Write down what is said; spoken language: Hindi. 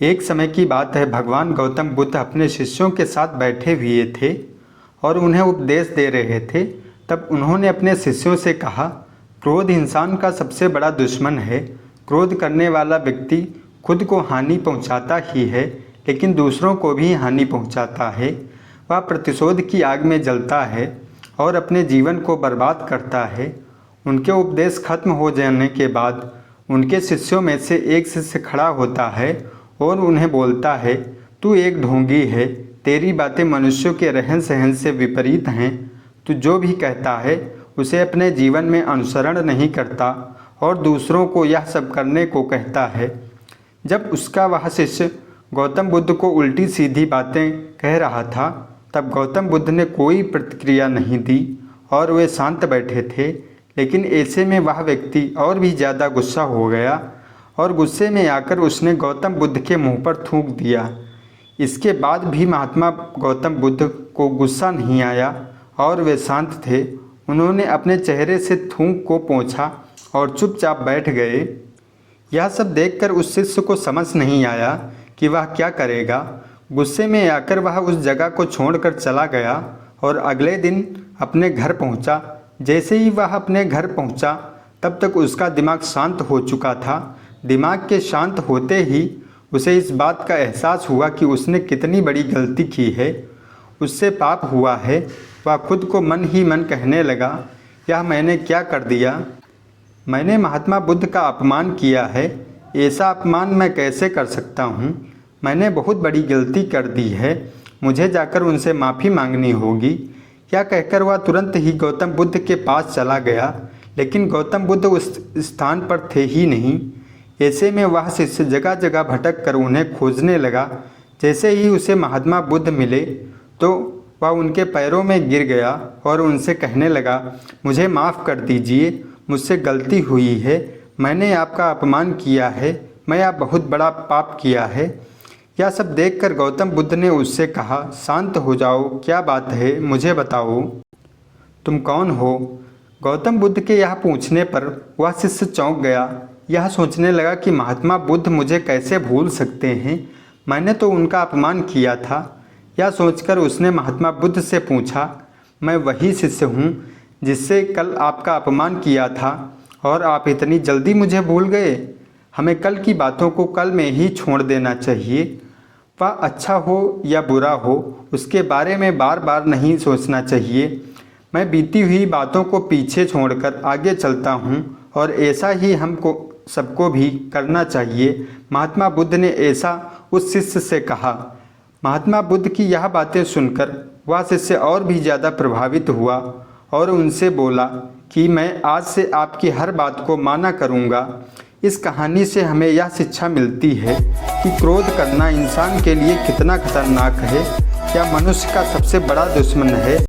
एक समय की बात है, भगवान गौतम बुद्ध अपने शिष्यों के साथ बैठे हुए थे और उन्हें उपदेश दे रहे थे। तब उन्होंने अपने शिष्यों से कहा, क्रोध इंसान का सबसे बड़ा दुश्मन है। क्रोध करने वाला व्यक्ति खुद को हानि पहुंचाता ही है, लेकिन दूसरों को भी हानि पहुंचाता है। वह प्रतिशोध की आग में जलता है और अपने जीवन को बर्बाद करता है। उनके उपदेश खत्म हो जाने के बाद उनके शिष्यों में से एक शिष्य खड़ा होता है और उन्हें बोलता है, तू एक ढोंगी है, तेरी बातें मनुष्यों के रहन सहन से विपरीत हैं। तू जो भी कहता है उसे अपने जीवन में अनुसरण नहीं करता और दूसरों को यह सब करने को कहता है। जब उसका वह शिष्य गौतम बुद्ध को उल्टी सीधी बातें कह रहा था, तब गौतम बुद्ध ने कोई प्रतिक्रिया नहीं दी और वे शांत बैठे थे। लेकिन ऐसे में वह व्यक्ति और भी ज़्यादा गुस्सा हो गया और गुस्से में आकर उसने गौतम बुद्ध के मुंह पर थूक दिया। इसके बाद भी महात्मा गौतम बुद्ध को गुस्सा नहीं आया और वे शांत थे। उन्होंने अपने चेहरे से थूक को पोंछा और चुपचाप बैठ गए। यह सब देखकर उस शिष्य को समझ नहीं आया कि वह क्या करेगा। गुस्से में आकर वह उस जगह को छोड़कर चला गया और अगले दिन अपने घर पहुंचा। जैसे ही वह अपने घर पहुंचा, तब तक उसका दिमाग शांत हो चुका था। दिमाग के शांत होते ही उसे इस बात का एहसास हुआ कि उसने कितनी बड़ी गलती की है, उससे पाप हुआ है। वह खुद को मन ही मन कहने लगा, यह मैंने क्या कर दिया? मैंने महात्मा बुद्ध का अपमान किया है। ऐसा अपमान मैं कैसे कर सकता हूँ? मैंने बहुत बड़ी गलती कर दी है। मुझे जाकर उनसे माफ़ी मांगनी होगी। यह कहकर वह तुरंत ही गौतम बुद्ध के पास चला गया, लेकिन गौतम बुद्ध उस स्थान पर थे ही नहीं। ऐसे में वह शिष्य जगह जगह भटक कर उन्हें खोजने लगा। जैसे ही उसे महात्मा बुद्ध मिले तो वह उनके पैरों में गिर गया और उनसे कहने लगा, मुझे माफ़ कर दीजिए, मुझसे गलती हुई है। मैंने आपका अपमान किया है। मैं आप बहुत बड़ा पाप किया है। यह सब देखकर गौतम बुद्ध ने उससे कहा, शांत हो जाओ, क्या बात है, मुझे बताओ, तुम कौन हो? गौतम बुद्ध के यह पूछने पर वह शिष्य चौंक गया। यह सोचने लगा कि महात्मा बुद्ध मुझे कैसे भूल सकते हैं? मैंने तो उनका अपमान किया था। यह सोचकर उसने महात्मा बुद्ध से पूछा, मैं वही शिष्य हूँ जिससे कल आपका अपमान किया था और आप इतनी जल्दी मुझे भूल गए? हमें कल की बातों को कल में ही छोड़ देना चाहिए। वह अच्छा हो या बुरा हो, उसके बारे में बार बार नहीं सोचना चाहिए। मैं बीती हुई बातों को पीछे छोड़कर आगे चलता हूँ और ऐसा ही हमको सबको भी करना चाहिए। महात्मा बुद्ध ने ऐसा उस शिष्य से कहा। महात्मा बुद्ध की यह बातें सुनकर वह शिष्य और भी ज़्यादा प्रभावित हुआ और उनसे बोला कि मैं आज से आपकी हर बात को माना करूँगा। इस कहानी से हमें यह शिक्षा मिलती है कि क्रोध करना इंसान के लिए कितना खतरनाक है, या मनुष्य का सबसे बड़ा दुश्मन है।